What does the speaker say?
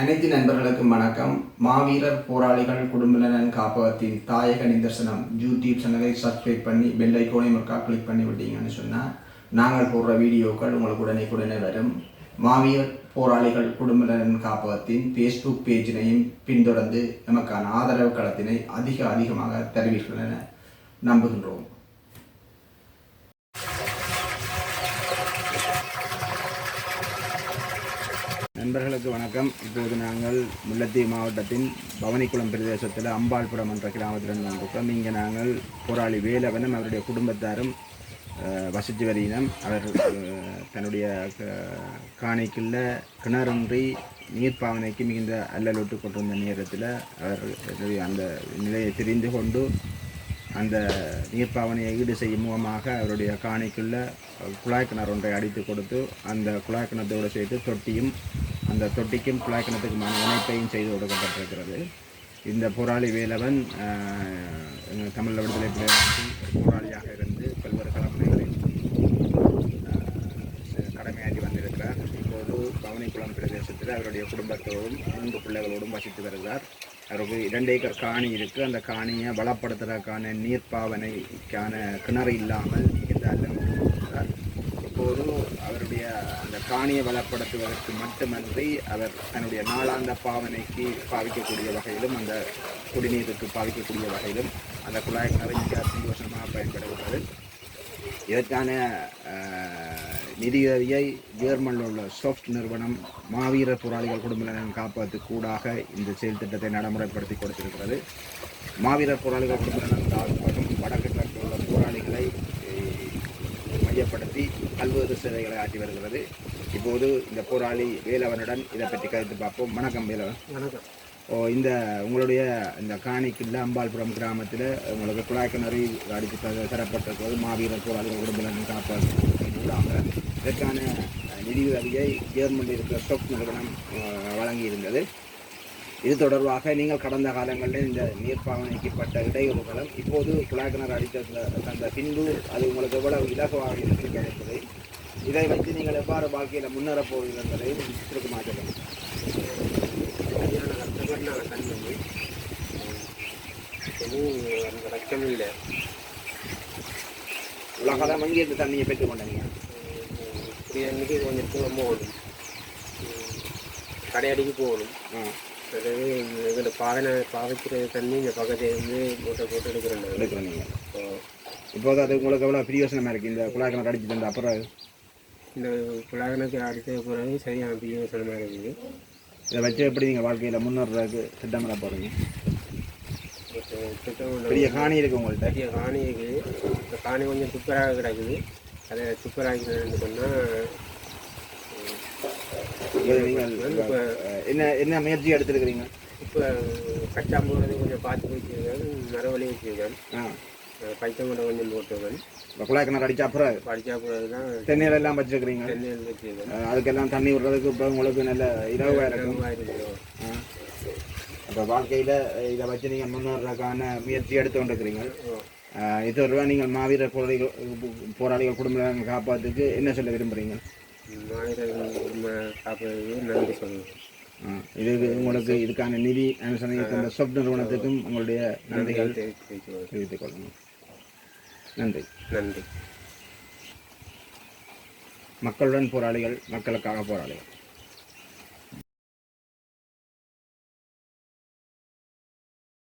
அனைத்து நண்பர்களுக்கும் வணக்கம். மாவீரர் போராளிகள் குடும்பநலன் காப்பகத்தின் தாயக நிதர்சனம் யூடியூப் சேனலை சப்ஸ்கிரைப் பண்ணி பெல் ஐக்கோனை முக்கா கிளிக் பண்ணி விட்டீங்கன்னு சொன்னால் நாங்கள் போடுற வீடியோக்கள் உங்களுக்கு உடனே வரும். மாவீரர் போராளிகள் குடும்பநலன் காப்பகத்தின் ஃபேஸ்புக் பேஜினையும் பின்தொடர்ந்து நமக்கான ஆதரவு களத்தினை அதிகமாக தருவீர்கள் என நம்புகின்றோம். நண்பர்களுக்கு வணக்கம். இப்போது நாங்கள் முல்லைத்தீவு மாவட்டத்தின் பவனிக்குளம் பிரதேசத்தில் அம்பாள்புரம் என்ற கிராமத்தில் வந்திருக்கிறோம். இங்கே நாங்கள் போராளி வேலவனும் அவருடைய குடும்பத்தாரும் வசித்து வருகினம். அவர் தன்னுடைய காணிக்குள்ள கிணறின்றி நீர்ப்பாவனைக்கு மிகுந்த அல்லலொட்டு கொண்டிருந்த நேரத்தில் அவர் அந்த நிலையை தெரிந்து கொண்டு அந்த நீர்ப்பாவனையை ஈடு செய்யும் மூலமாக அவருடைய காணிக்குள்ள குழாய் கிணறு ஒன்றை அடித்து கொடுத்து அந்த குழாய் கிணத்தோடு சேர்த்து தொட்டியும் அந்த தொட்டிக்கும் குழாய் கிணத்துக்குமான இணைப்பையும் செய்து கொடுக்கப்பட்டிருக்கிறது. இந்த போராளி வேலவன் தமிழ் விடுதலை புலிகளுக்கு போராளியாக இருந்து பல்வேறு கடமைகளில் கடமையாற்றி வந்திருக்கிறார். இப்போது பவனிக்குளம் பிரதேசத்தில் அவருடைய குடும்பத்தோடும் 3 பிள்ளைகளோடும் வசித்து வருகிறார். அவருக்கு 2 ஏக்கர் காணி இருக்குது. அந்த காணியை வளப்படுத்துவதற்கான நீர்ப்பாவனைக்கான கிணறு இல்லாமல் இருந்தார். இப்போது அவருடைய அந்த காணியை வளப்படுத்துவதற்கு மட்டுமன்றி அவர் தன்னுடைய நாளாந்த பாவனைக்கு பாவிக்கக்கூடிய வகையிலும் அந்த குடிநீருக்கு பாவிக்கக்கூடிய வகையிலும் அந்த குழாய் கிணறு மிக சந்தோஷமாக பயன்படுகிறது. இதற்கான நிதியுதவியை ஜெர்மனில் உள்ள சாஃப்ட் நிறுவனம் மாவீரர் போராளிகள் குடும்பநலன் காப்பதற்கு கூடாக இந்த செயல் திட்டத்தை நடைமுறைப்படுத்தி கொடுத்திருக்கிறது. மாவீரர் போராளிகள் குடும்பநலன் காப்பகம் வடக்கு கிழக்கில் உள்ள போராளிகளை மையப்படுத்தி பல்வேறு சேவைகளை ஆற்றி வருகிறது. இப்போது இந்த போராளி வேலவனுடன் இதை பற்றி கருத்து பார்ப்போம். வணக்கம் வேலவன். வணக்கம். இந்த உங்களுடைய இந்த காணிக்குள்ள அம்பாள்புரம் கிராமத்தில் உங்களுக்கு குழாய் கிணறு அடித்து தரப்பட்டிருக்கிறது. மாவீரர் போராளிகள் குடும்பநலன் காப்பதற்காக இதற்கான நிதியுதவியை ஜெர்மனியில் இருக்கிற சாஃப்ட் நிறுவனம் வழங்கியிருந்தது. இது தொடர்பாக நீங்கள் கடந்த காலங்களில் இந்த நீர்ப்பாவனைக்கப்பட்ட இடையூறுகளும் இப்போது குழாய் கிணறு அடித்த பின்பு அது உங்களுக்கு எவ்வளவு இலகுவாக இருக்கிறது என்பதை இதை வைத்து நீங்கள் எவ்வாறு வாழ்க்கையில் முன்னேறப் போவீர்கள் என்பதையும் சுருக்கமாக சொல்லுங்கள். கஷ்டமில்லை. உலகம் வங்கி இந்த தண்ணியை பெற்றுக் கொண்டீங்க. அன்றைக்கி கொஞ்சம் தூரம் போகணும், கடையடிக்கு போகணும். அதாவது எங்களை பாவிக்கிற தண்ணி இந்த பக்கத்துலேருந்து போட்டு எடுக்கிறேன். நீங்கள் இப்போது அது உங்களுக்கு எவ்வளோ பிரியோசனமாக இருக்குது? இந்த குழாய் கிணறு அடிச்சு தந்த அப்புறம் இந்த குழாய் கிணறு அடித்த பிறகு சரியான பிரியோசனமாக இருக்குது. இதை வச்சு எப்படி நீங்கள் வாழ்க்கையில் முன்னேறதுக்கு திட்டமிட போகிறீங்க? பெரிய காணி இருக்குது உங்கள்கிட்ட? பெரிய காணி இருக்குது. இந்த காணி கொஞ்சம் துப்பராக கிடக்குது. அதை துப்பராகினு சொன்னால் நீங்கள் இப்போ என்ன முயற்சி எடுத்துருக்கிறீங்க? இப்போ கச்சாம் போகிறது கொஞ்சம் பார்த்து வச்சுருக்கேன், மரவழி வச்சுருக்கேன், பைத்தங்கொண்டை கொஞ்சம் போட்டுருக்கேன். இப்போ குழாய் கிணறு அடித்தா அப்புறம் பிறகு தான் தென்னையில் எல்லாம் வச்சுருக்கிறீங்க. தென்னையில் வச்சுருக்கேன். அதுக்கெல்லாம் தண்ணி விடுறதுக்கு இப்போ உங்களுக்கு நல்ல இரவாக இருக்கும். அப்போ வாழ்க்கையில் இதை வச்சு நீங்கள் முன்னேறதுக்கான முயற்சி எடுத்து கொண்டிருக்கிறீங்க. இது ஒரு நீங்கள் மாவீரர் போராளிகள் குடும்பம் காப்பாற்றுக்கு என்ன சொல்ல விரும்புகிறீங்க? மாவீரர் காப்பதற்கு நன்றி சொல்லுங்கள். இது உங்களுக்கு இதுக்கான நிதி அந்த சாஃப்ட் நிறுவனத்துக்கும் உங்களுடைய நன்றிகள் தெரிவித்துக் கொள்ளணும். நன்றி. நன்றி. மக்களுடன் போராளிகள், மக்களுக்காக போராளிகள்.